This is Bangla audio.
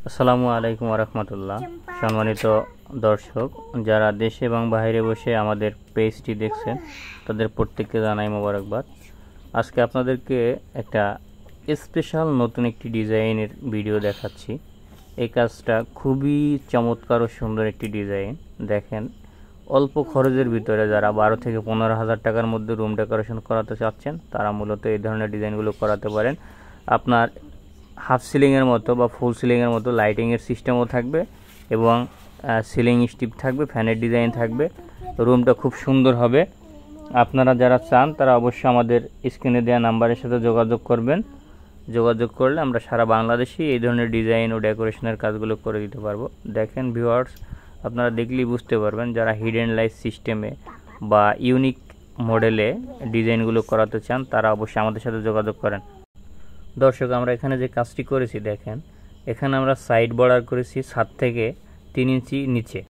আসসালামু আলাইকুম রহমতুল্লাহ। সম্মানিত দর্শক, যারা দেশে এবং বাইরে বসে আমাদের পেজটি দেখছেন তাদের প্রত্যেককে জানাই মোবারকবাদ। আজকে আপনাদেরকে একটা স্পেশাল নতুন একটি ডিজাইনের ভিডিও দেখাচ্ছি। এই কাজটা খুবই চমৎকার ও সুন্দর একটি ডিজাইন। দেখেন, অল্প খরচের ভিতরে যারা 12 থেকে 15,000 টাকার মধ্যে রুম ডেকোরেশন করাতে চাচ্ছেন তারা মূলত এই ধরনের ডিজাইনগুলো করাতে পারেন। আপনার হাফ সিলিংয়ের মতো বা ফুল সিলিংয়ের মতো লাইটিংয়ের সিস্টেমও থাকবে এবং সিলিং স্টিপ থাকবে, ফ্যানের ডিজাইন থাকবে। রুমটা খুব সুন্দর হবে। আপনারা যারা চান তারা অবশ্যই আমাদের স্ক্রিনে দেওয়া নাম্বারের সাথে যোগাযোগ করবেন। যোগাযোগ করলে আমরা সারা বাংলাদেশেই এই ধরনের ডিজাইন ও ডেকোরেশনের কাজগুলো করে দিতে পারবো। দেখেন ভিউয়ার্স, আপনারা দেখলেই বুঝতে পারবেন যারা হিডেন লাইট সিস্টেমে বা ইউনিক মডেলে ডিজাইনগুলো করাতে চান তারা অবশ্যই আমাদের সাথে যোগাযোগ করেন। দর্শক, আমরা এখানে যে কাজটি করেছি দেখেন, এখানে আমরা সাইড বর্ডার করেছি 7 থেকে 3 ইঞ্চি নিচে।